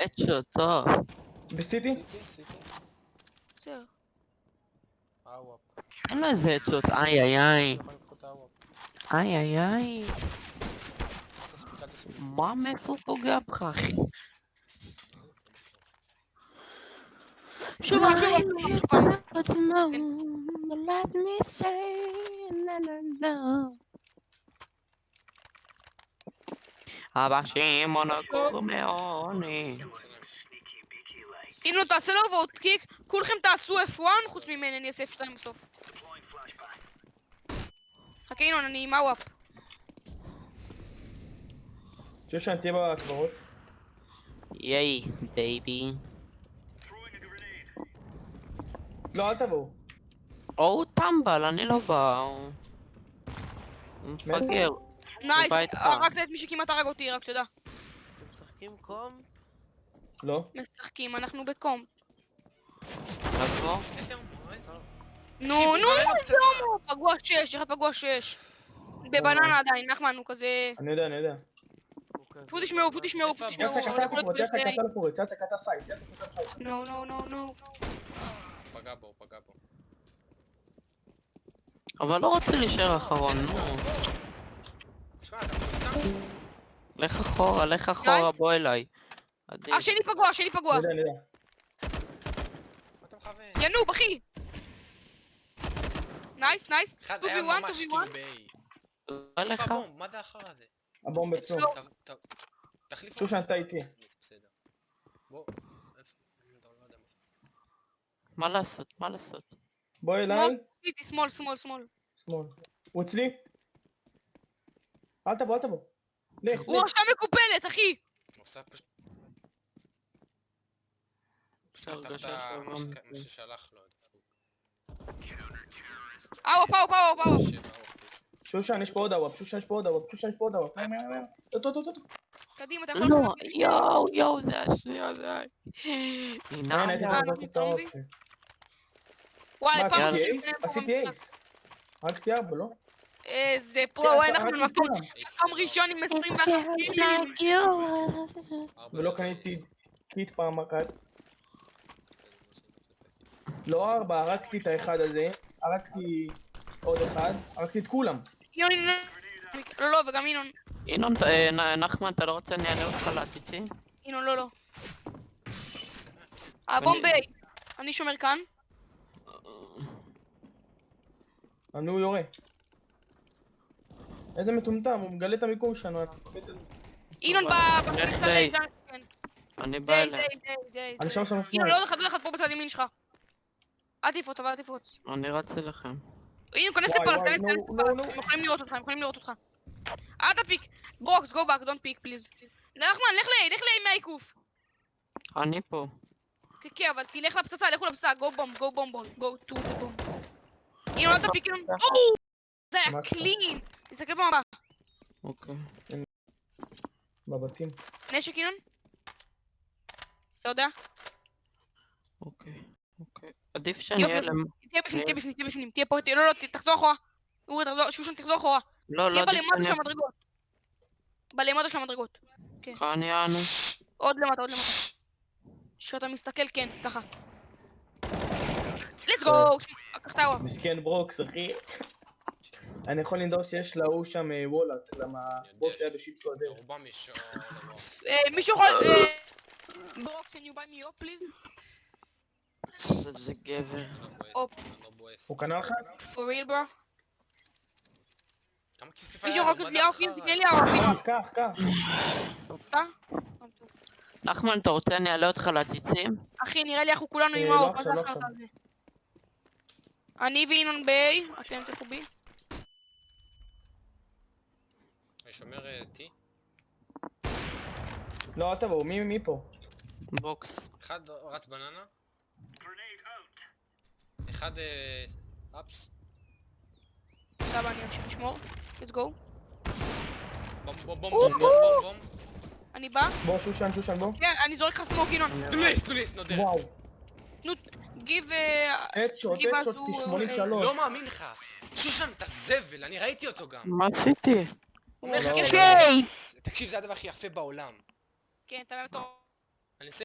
אצ'ו, טוב. בסיטי? בסדר. אוואפ. אין לו איזה אצ'ות, איי איי איי. יכולים לקחו את האוואפ. איי איי איי. אל תספיק, אל תספיק. מה מאיפה הוא פוגע בך, אחי? שוב, Let me say, na na na. אבא שמעון הקורמאוני. הנה, תעשה לו ואוטקיק, כולכם תעשו F1 חוץ ממני, אני אעשה F2 בסוף. חכה ינון, אני עם הוואפ. שושן תהיה בקברות. ייי, בייבי. לא, אל תבואו. הוא טמבל, אני לא בא. הוא מפגר. נייס, בית הרגת את מי שכמעט הרג אותי, רק שתדע. אתם משחקים קום? לא. משחקים, אנחנו בקום. לבוא? איזה הומו, איזה... נו, תקשיב, נו, הוא גרם לו איזה פצצה. הומו, פגוע 6, אחד פגוע 6. בבננה עדיין, נחמן, הוא כזה... אני יודע. פשוט תשמעו, איפה יצא קטע לפורט, יצא קטע סייט. נו, נו, נו, נו. פגע בו, פגע בו. אבל לא רוצה להישאר אחרון, נו. שמע, אתה מטומטם? לך אחורה, בוא אליי. עדיף. השני פגוע, השני פגוע. אני יודע. מה אתה מכוון? ינוב, אחי. נייס, נייס. אחד 2v1, היה ממש 2v1. כאילו ב-A. לא לך? איפה הבום? מה זה האחר הזה? הבום אצלו. תחליף שושן, אתה איתי. בסדר. בוא. איפה? אתה לא יודע מה. מה לעשות? בוא אליי. שמאל. שמאל. הוא אצלי? אל תבוא. לך. הוא עכשיו מקופלת, אחי. הוא עושה פשוט... יש לי הרגשה מה שהוא... ששלח לו. אאו. שושן, יש פה עוד אוואפ. קדימה, אתה יכול... לא, יואו, זה השנייה, זה היה... הנה, הייתי אה, צריך לעשות את האוואפ. וואי, מה, פעם עשיתי ראשונה אייס? לפני פה עשיתי במשחק. אייס. הרגתי 4, לא? איזה פרו, וואי, אנחנו הרגתי במקום כולם. ראשון עם 21 קילים. ולא קניתי קיט פעם אחת. לא 4, הרגתי את האחד הזה. הרגתי עוד אחד. הרגתי את כולם. ינון, לא, וגם ינון. ינון, נחמן, אתה לא רוצה אני אעלה אותך לעציצים? ינון, לא. הבומביי. אני שומר כאן. אני הוא יורה. איזה מטומטם, הוא מגלה את המיקום שלנו. ינון בכניסה די. לאיזן. אני בא זה. אני שם ינון, שמאל. לא אחד פה בצד ימין שלך. אל תפרוץ. אני רץ אליכם. ינון, כנס וואי, לפלס, וואי, כנס נו, לפלס. הם יכולים לראות אותך. אל תפיק. ברוקס, go back, don't pick, please. נחמן, לך מהעיקוף. אני פה. כן, אבל תלך לפצצה, go bomb, go to the bomb. ינון, אל תפיק, ינון. זה היה ממש קלין. תסתכל במבט. אוקיי. בבתים. נשק, ינון? אתה יודע? אוקיי. עדיף שאני אהיה להם... תהיה בפנים. תהיה פה, לא, תחזור אחורה. שושן, תחזור אחורה. לא, תהיה עדיף בלמטה שאני... של המדרגות. כאן יענו. עוד למטה. כשאתה מסתכל, כן, ככה. let's go! קח את האוואפ. מסכן ברוקס, אחי. אני יכול לנדור שיש להוא שם וולאק, למה ברוקס היה בשיפסו הדרך. רובם יש דבר. מישהו יכול... ברוקס, can you buy me up, please? זה גבר. אני לא בועס. הוא קנה לך? for real, bro? כמה כסף מישהו היה יכול לו? לקנות לי אופים? תקנה לי אופים. קח. נחמן, אתה רוצה אני אעלה אותך לעציצים? אחי, נראה לי אנחנו כולנו עם לא האופ. עכשיו, לא עכשיו. אני וינון ביי, אתם תלכו בי. אני שומר T. לא, אל תבואו, מי פה? בוקס. אחד רץ בננה. אחד אפס. סבבה, אני אמשיך לשמור. let's go. בום. אני בא. בוא, שושן, בוא. כן, אני זורק לך סמוק, ינון. דולס, נודר. וואו. גיב... אדשוט, 83. לא מאמין לך. שושן, אתה זבל, אני ראיתי אותו גם. מה עשיתי? אומר לך, לא. קייס! תקשיב, זה הדבר הכי יפה בעולם. כן, אתה באמת...